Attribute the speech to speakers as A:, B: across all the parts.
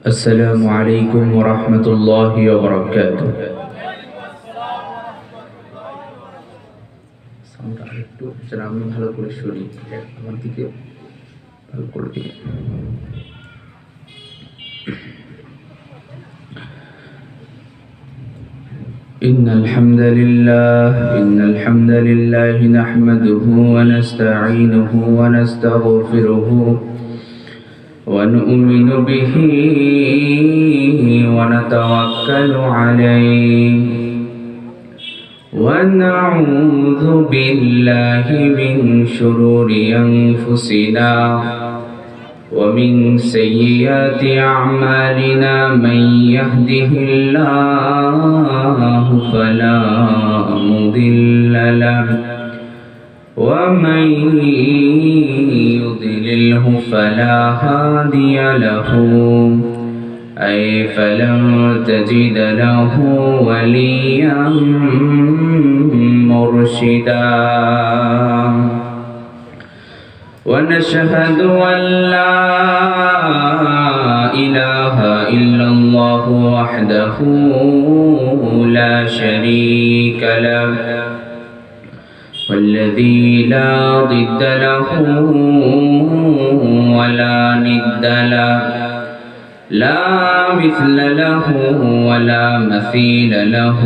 A: আসসালামু আলাইকুম ওয়া রাহমাতুল্লাহি ওয়া বারাকাতুহু। সাউন্ডটা একটু যারা আমি ভালো করে শুনি, আমার দিকে ভালো করে দিই। ইন্নাল হামদালিল্লাহি নাহমাদুহু ওয়া নাস্তাঈনুহু ওয়া নাস্তাগফিরুহু ونؤمن به ونتوكل عليه ونعوذ بالله من شرور أنفسنا ومن سيئات أعمالنا من يهده الله فلا مضل له ومن يضلله فلا هادي له أي فلن تجد له وليا مرشدا ونشهد أن لا إله إلا الله وحده لا شريك له والذي لا ضد له ولا ند له لا مثل له ولا مثيل له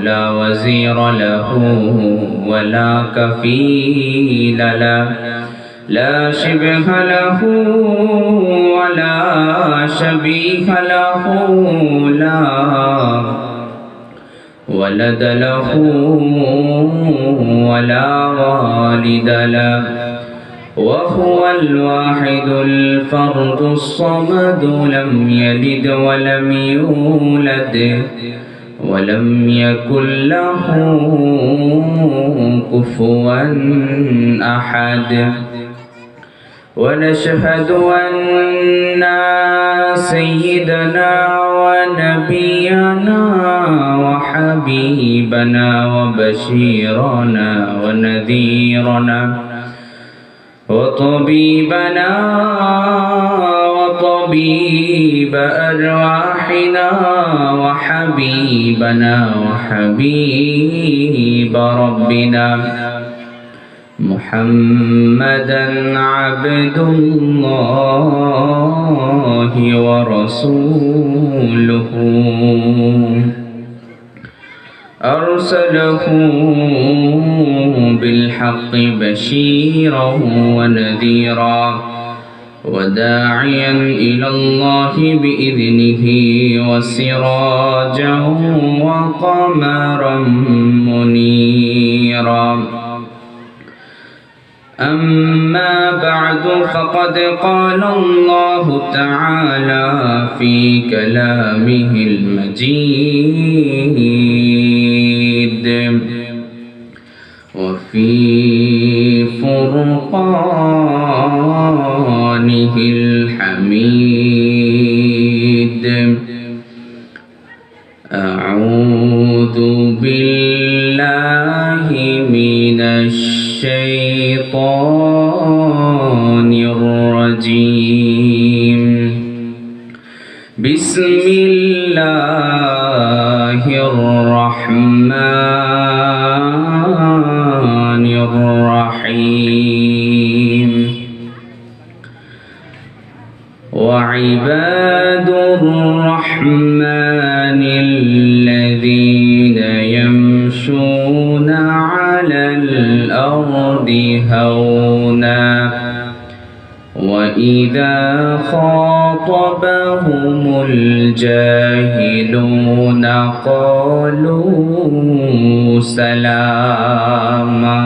A: لا وزير له ولا كفيل له لا شبه له ولا شبيه له لا ولد له ولا والد له وهو الواحد الفرد الصمد لم يلد ولم يولد ولم يكن له كفوا أحد ونشهد أن سيدنا ونبينا وحبيبنا وبشيرنا ونذيرنا وطبيبنا وطبيب أرواحنا وحبيبنا وحبيب ربنا محمدا عبد الله ورسوله أرسله بالحق بشيرا ونذيرا وداعيا إلى الله بإذنه وسراجا وقمرا منيرا أما بعد فقد قال الله تعالى في كلامه المجيد وفي فرقانه الحميد أعوذ بالله من الشيطان الرجيم بسم الله الرحمن الرحيم وعباد الرحمن الذين يمشون على الأرض هونا وإذا خاطبهم الجاهلون قالوا سلاما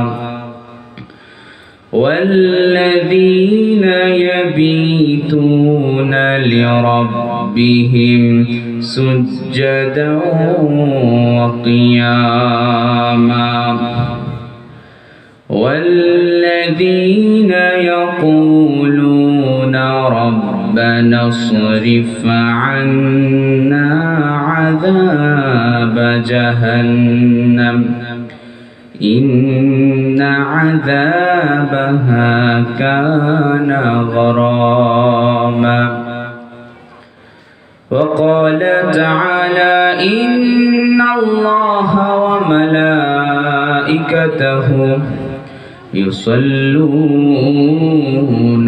A: والذين يبيتون لربهم سجدا وقياما والذين يقولون ربنا اصرف عنا عذاب جهنم إن عذابها كان غراما وقال تعالى إن الله وملائكته يصلون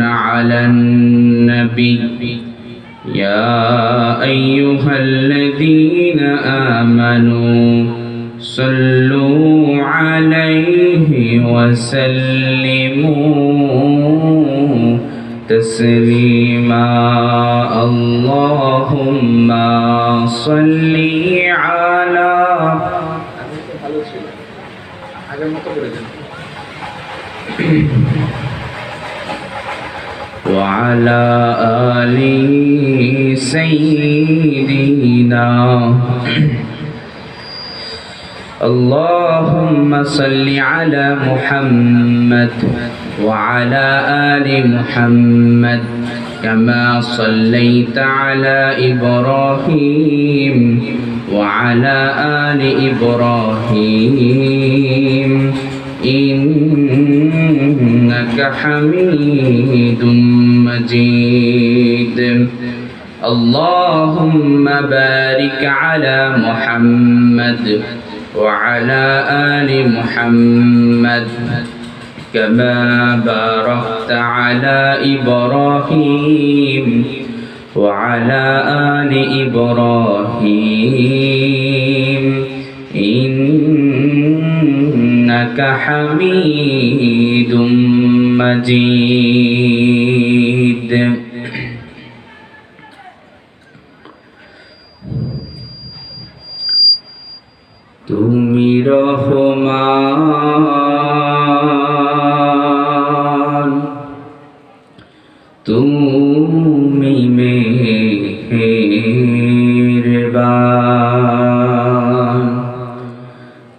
A: على النبي يا أيها الذين آمنوا صلوا عليه وسلموا تسليما اللهم صل على وعلى آل سيدنا اللهم صل على محمد وعلى آل محمد كما صليت على إبراهيم وعلى آل إبراهيم إنك حميد مجيد اللهم بارك على محمد وعلى آل محمد كما باركت على إبراهيم وعلى آل إبراهيم إنك حميد مجيد তুমি রহমান তুমি মেহেরবান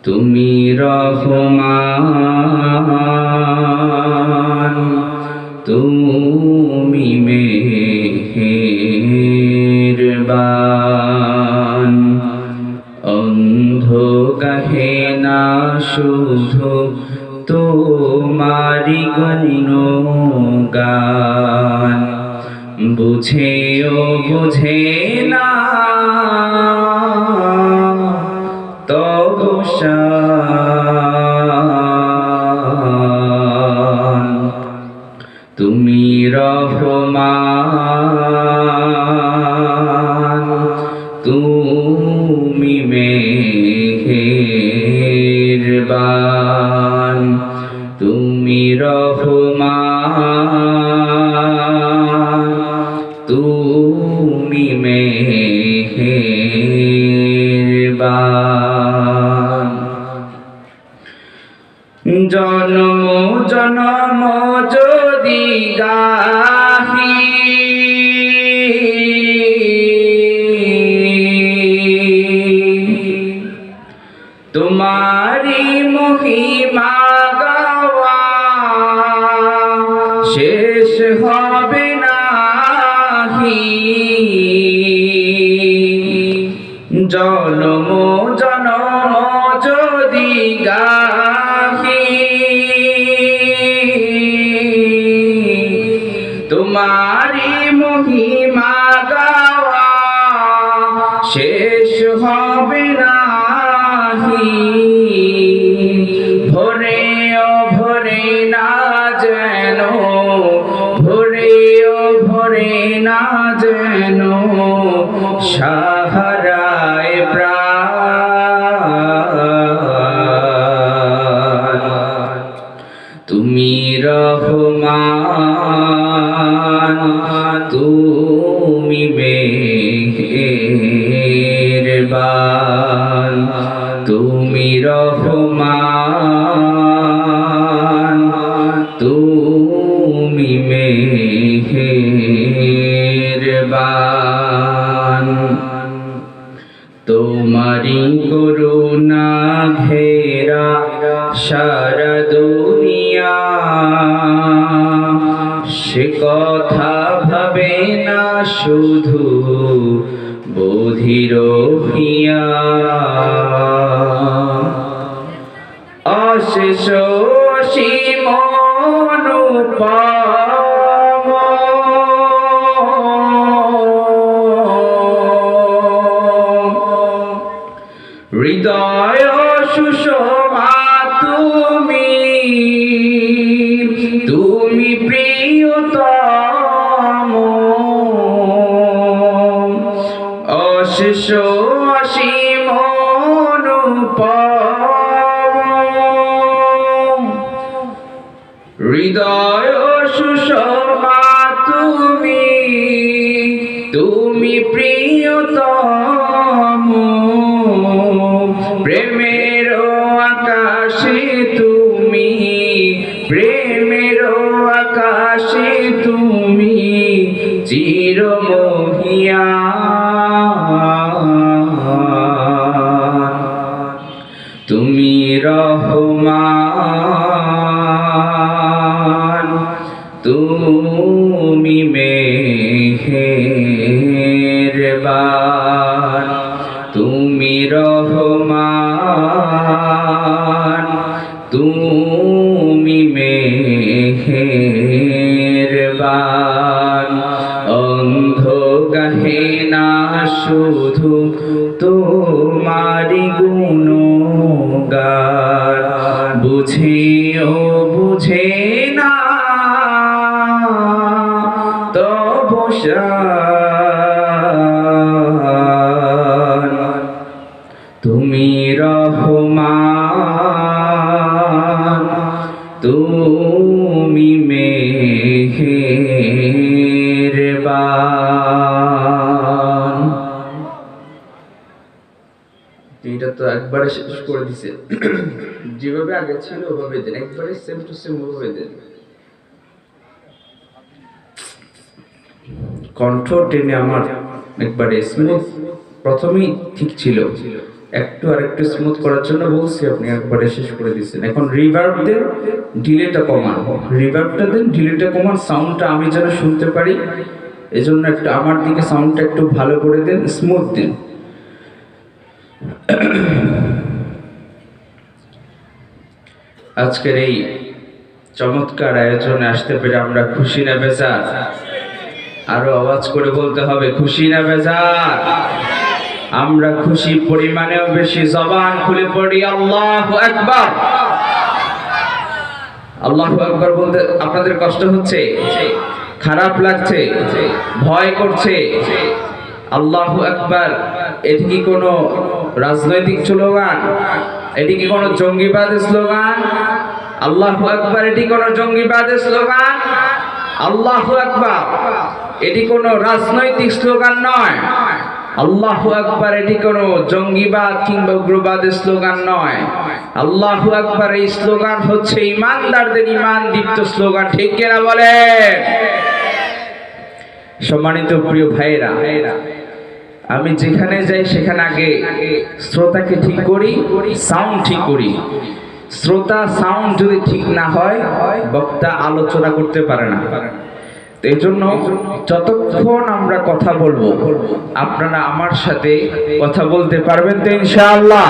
A: তুমি রহমান তুমি মেহেরবান অন্ধ কহে না শুধু তোমারি গুণগান বুঝেও বুঝে না তবু শান তুমি রহমান তুমি মেহেরবান তুমি রহমান তুমি মেহেরবান জন্ম জন্ম যদি গাহি তোমারি মহিমা গাওয়া শেষ হবে নাহি জন্ম জন্ম যদি গাহি তোমারি মহিমা গাওয়া শেষ হবে নাহি ভরে ও ভরে না যেন ভরে ও ভরে না যেন সাহারায় প্রাণ তুমি রহমান তুমি মেহেরবান তুমি রহমান তুমি মেহেরবান তোমারি করুণা ঘেরা সারা দুনিয়া সে কথা ভাবে না শুধু বধির হিয়া অশেষ অসীম অনুপম প্রিয়তম অশেষ অসীম অনুপম হৃদয় সুষমা তুমি প্রিয়তম প্রেমের আকাশে তুমি প্রেমের আকাশে তুমি চিরমহিয়ান তুমি রহমান তুমি মেহেরবান তুমি রহমান তুমি মেহেরবান অন্ধ গাহে না শুধু তোমারি গুণগান বুঝেও বুঝে না তবু শান তুমি রহমান তুমি মেহেরবান। এটা তো একবারে শেষ করে দিছে, যেভাবে আগে ছিল ওভাবে দেন, একবারে সেম টু সেম ওভাবে দেন। কণ্ঠ টেনে আমার একবারে স্মুথ, প্রথমেই ঠিক ছিল, একটু আর একটু স্মুথ করার জন্য বলছি, আপনি একবারে শেষ করে দিচ্ছেন। এখন রিভার্ব দেন, ডিলেটা কমান, রিভার্বটা দেন, ডিলেটা কমান, সাউন্ডটা আমি যেন শুনতে পারি, এজন্য একটু আমার দিকে সাউন্ডটা একটু ভালো করে দেন, স্মুথ দেন। আজকের এই চমৎকার আয়োজনে আসতে পেরে আমরা খুশি না বেজার? আরো আওয়াজ করে বলতে হবে, খুশি না বেজার? আমরা খুশি পরিমাণেও বেশি, জবান খুলে পড়ি আল্লাহু আকবার। আল্লাহু আকবার বলতে আপনাদের কষ্ট হচ্ছে, খারাপ লাগছে, ভয় করছে? আল্লাহু আকবার এটি কি কোনো রাজনৈতিক স্লোগান? এটি কি কোনো জঙ্গিবাদের স্লোগান? আল্লাহু আকবার এটি কোনো জঙ্গিবাদের স্লোগান? আল্লাহু আকবার এটি কোনো রাজনৈতিক স্লোগান নয়। আল্লাহু আকবার এটি কোনো জঙ্গিবাদ কিংবা উগ্রবাদের স্লোগান নয়। আল্লাহু আকবার এই স্লোগান হচ্ছে ইমানদারদের ইমান দীপ্ত স্লোগান, ঠিক কিনা বলেন? সম্মানিত প্রিয় ভাইরা, আমি যেখানে যাই সেখানে আগে শ্রোতাকে ঠিক করি, সাউন্ড ঠিক করি। শ্রোতা সাউন্ড যদি ঠিক না হয় বক্তা আলোচনা করতে পারে না। এই জন্য যতক্ষণ আমরা কথা বলবো আপনারা আমার সাথে কথা বলতে পারবেন তো ইনশাআল্লাহ?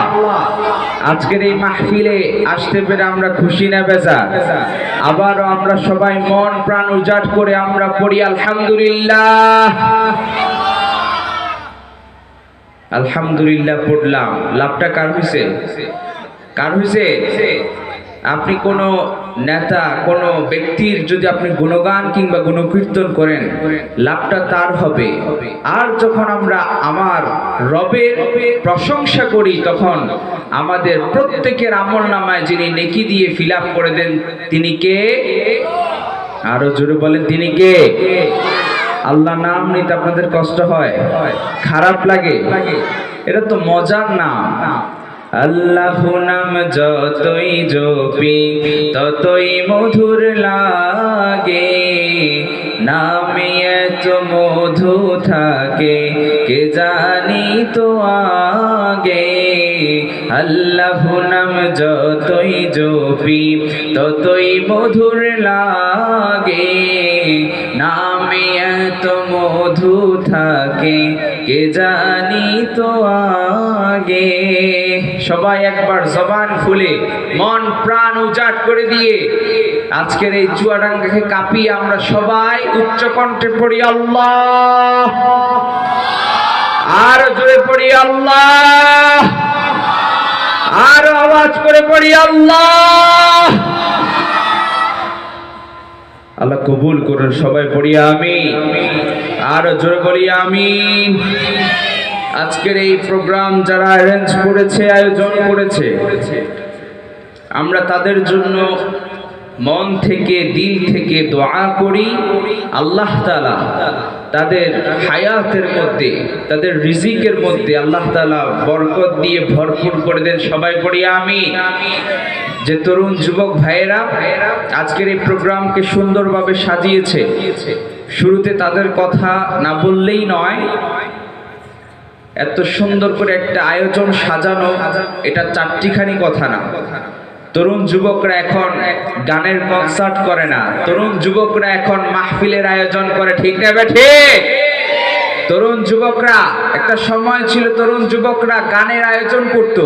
A: আজকের এই মাহফিলে আসতে পেরে আমরা খুশি না বেজার? আবারও আমরা সবাই মন প্রাণ উজাড় করে আমরা পড়ি আলহামদুলিল্লাহ। আলহামদুলিল্লাহ পড়লাম, লাভটা কার হয়েছে? কার হয়েছে? আপনি কোনো নেতা, কোনো ব্যক্তির যদি আপনি গুণগান কিংবা গুণকীর্তন করেন, লাভটা তার হবে। আর যখন আমরা আমার রবের প্রশংসা করি, তখন আমাদের প্রত্যেকের আমলনামায় যিনি নেকি দিয়ে ফিল আপ করে দেন, তিনি কে? আরো জোরে বলেন, তিনি কে? আল্লাহ নাম নিতে আপনাদের কষ্ট হয়, খারাপ লাগে? এটা তো মজার নাম। আল্লাহ নাম যতই জপি ততই মধুর লাগে, নামে এত মধু থাকে কে জানি তো আগে। আল্লাহ নাম যতই জপি ততই মধুর লাগে, নামে এত মধু থাকে কে জানি তো আগে। সবাই একবার জবান খুলে মন প্রাণ উজাড় করে দিয়ে আজকের এই চুয়াডাঙ্গাকে কাঁপিয়ে আমরা সবাই উচ্চ কণ্ঠে পড়ি আল্লাহ, আর জোরে পড়ি আল্লাহ, আর আওয়াজ করে পড়ি আল্লাহ। আল্লাহ কবুল করুন। সবাই পড়ি আমিন, আর জোরে বলি আমিন। আজকের এই প্রোগ্রাম যারা অ্যারেঞ্জ করেছে, আয়োজন করেছে, আমরা তাদের জন্য মন থেকে দিল থেকে দোয়া করি, আল্লাহ তাআলা তাদের হায়াতের মধ্যে, তাদের রিজিকের মধ্যে আল্লাহ তাআলা বরকত দিয়ে ভরপুর করে দেন। সবাই পড়ি আমিন। যে তরুণ যুবক ভাইয়েরা আজকের এই প্রোগ্রামকে সুন্দরভাবে সাজিয়েছে, শুরুতে তাদের কথা না বললেই নয়। এত সুন্দর করে একটা আয়োজন সাজানো, এটা চারটিখানি কথা না। তরুণ যুবকরা এখন গানের কনসার্ট করে না, তরুণ যুবকরা এখন মাহফিলের আয়োজন করে, ঠিক না বেঠে? তরুণ যুবকরা, একটা সময় ছিল তরুণ যুবকরা গানের আয়োজন করত।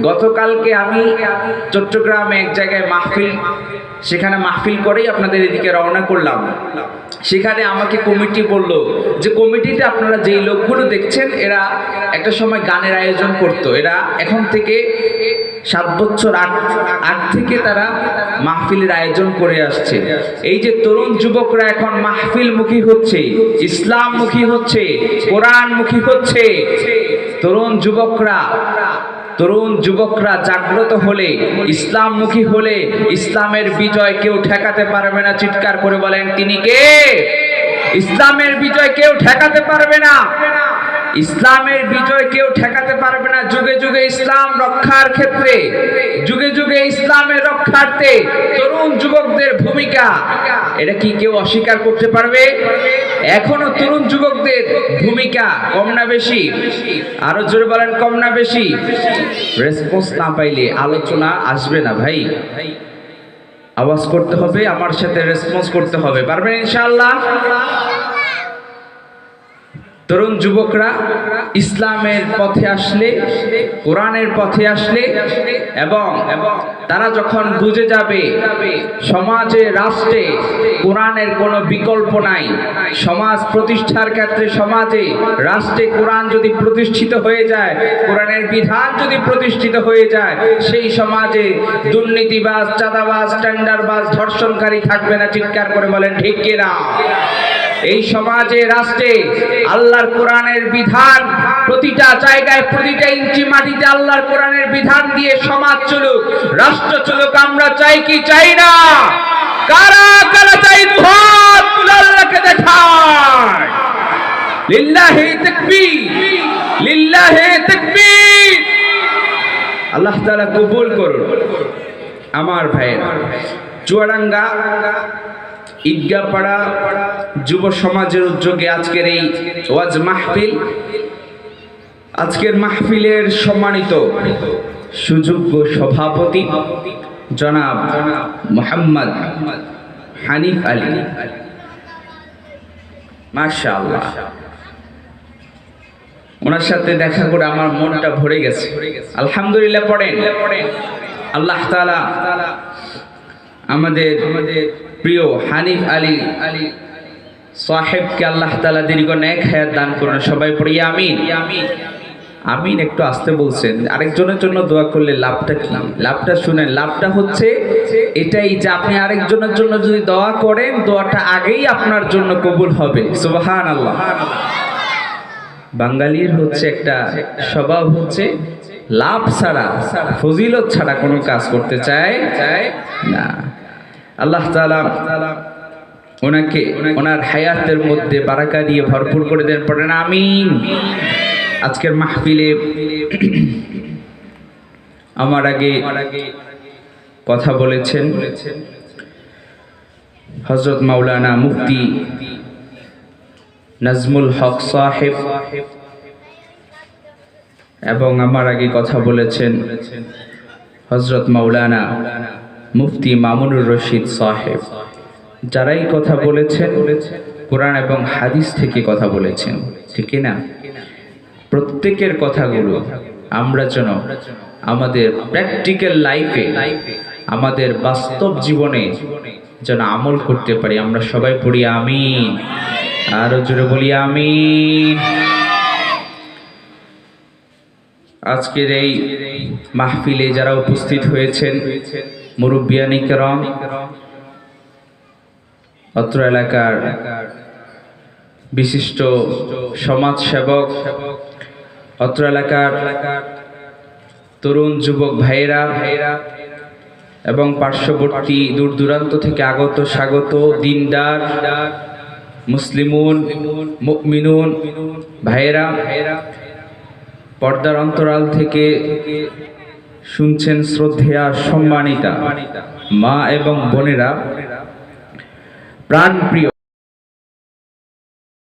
A: গতকালকে আমি চট্টগ্রামে এক জায়গায় মাহফিল, সেখানে মাহফিল করেই আপনাদের এদিকে রওনা করলাম। সেখানে আমাকে কমিটি বলল যে কমিটিতে আপনারা যেই লোকগুলো দেখছেন এরা একটা সময় গানের আয়োজন করত, এরা এখন থেকে 7 বছর আগ থেকে তারা মাহফিলের আয়োজন করে আসছে। এই যে তরুণ যুবকরা এখন মাহফিলমুখী হচ্ছে, ইসলামমুখী হচ্ছে, কোরআনমুখী হচ্ছে, তরুণ যুবকরা জাগ্রত হলে, ইসলামমুখী হলে ইসলামের বিজয় কেউ ঠেকাতে পারবে না। চিৎকার করে বলেন, তিনি কে? ইসলামের বিজয় কেউ ঠেকাতে পারবে না। ইসলামের বিজয় কেউ ঠেকাতে পারবে না। যুগে যুগে ইসলাম রক্ষার ক্ষেত্রে, যুগে যুগে ইসলামের রক্ষার্থে তরুণ যুবকদের ভূমিকা, এটা কি কেউ অস্বীকার করতে পারবে? এখনো তরুণ যুবকদের ভূমিকা কম না বেশি? আরো জোরে বলেন, কম না বেশি? রেসপন্স না পাইলে আলোচনা আসবে না ভাই। আওয়াজ করতে হবে, আমার সাথে রেসপন্স করতে হবে। পারবেন ইনশাআল্লাহ? তরুণ যুবকরা ইসলামের পথে আসলে, কোরআনের পথে আসলে, এবং তারা যখন বুঝে যাবে সমাজে, রাষ্ট্রে কোরআনের কোনো বিকল্প নাই, সমাজ প্রতিষ্ঠার ক্ষেত্রে, সমাজে রাষ্ট্রে কোরআন যদি প্রতিষ্ঠিত হয়ে যায়, কোরআনের বিধান যদি প্রতিষ্ঠিত হয়ে যায়, সেই সমাজে দুর্নীতিবাজ, চাঁদাবাজ, টেন্ডারবাজ, ধর্ষণকারী থাকবে না। চিৎকার করে বলেন, ঠিক কিনা? এই সমাজে, রাষ্ট্রে আল্লাহর কোরআনের বিধান, প্রতিটা জায়গায়, প্রতিটা ইঞ্চি মাটিতে আল্লাহর কোরআনের বিধান দিয়ে সমাজ চলুক, রাষ্ট্র চলুক। আমরা চাই কি চাই না? কারা কারা চাই? দুহাত তুলে আল্লাহকে দেখায়। লিল্লাহি তাকবীর, লিল্লাহি তাকবীর। আল্লাহ তাআলা কবুল করুন। আমার ভাইয়েরা, চুয়াডাঙ্গা ঈদগাপাড়া যুব সমাজের উদ্যোগে আজকের এই ওয়াজ মাহফিল, আজকের মাহফিলের সম্মানিত সুযোগ্য সভাপতি জনাব মোহাম্মদ হানিফ আলী, মাশাআল্লাহ, ওনার সাথে দেখা করে আমার মনটা ভরে গেছে। আলহামদুলিল্লাহ পড়েন। আল্লাহ তাআলা আমাদের প্রিয় হানিফ আলী সাহেবকে আল্লাহ তাআলা দীর্ঘ নেক হায়াত দান করুন। সবাই পড়ি আমিন। আমিন একটু আসতে বলছেন। আরেকজনের জন্য দোয়া করলে লাভটা কি? লাভটা শুনেন। লাভটা হচ্ছে এটাই যে আপনি আরেকজনের জন্য যদি দোয়া করেন, দোয়াটা আগেই আপনার জন্য কবুল হবে। সুবহানাল্লাহ। বাঙালির হচ্ছে একটা স্বভাব, হচ্ছে লাভ ছাড়া, ফজিলত ছাড়া কোনো কাজ করতে চায় না। আল্লাহ তাআলা ওনাকে ওনার হায়াতের মধ্যে বারাকা দিয়ে ভরপুর করে দেন। পড়েন আমিন। আজকের মাহফিলে আমার আগে কথা বলেছেন হযরত মাওলানা মুফতি নাজমুল হক সাহেব, এবং আমার আগে কথা বলেছেন হযরত মাওলানা মুফতি মামুনুর রশিদ সাহেব। যারাই কথা বলেছেন কোরআন এবং হাদিস থেকে কথা বলেছেন, ঠিক না? প্রত্যেকের কথাগুলো আমরা যেন আমাদের প্র্যাকটিক্যাল লাইফে, আমাদের বাস্তব জীবনে যেন আমল করতে পারি। আমরা সবাই পড়ি আমিন। আরো জোরে বলি আমিন। আজকের এই মাহফিলে যারা উপস্থিত হয়েছেন, মুরব্বিয়ানি কেরাম, অত্র এলাকার বিশিষ্ট সমাজসেবক, অত্র এলাকার তরুণ যুবক ভাইয়েরা এবং পার্শ্ববর্তী দূর দূরান্ত থেকে আগত স্বাগত দিনদার মুসলিমুন মুমিনুন ভাইয়েরা, পর্দার অন্তরাল থেকে শুনছেন শ্রদ্ধেয়া সম্মানিতা মা এবং বোনেরা, প্রাণপ্রিয়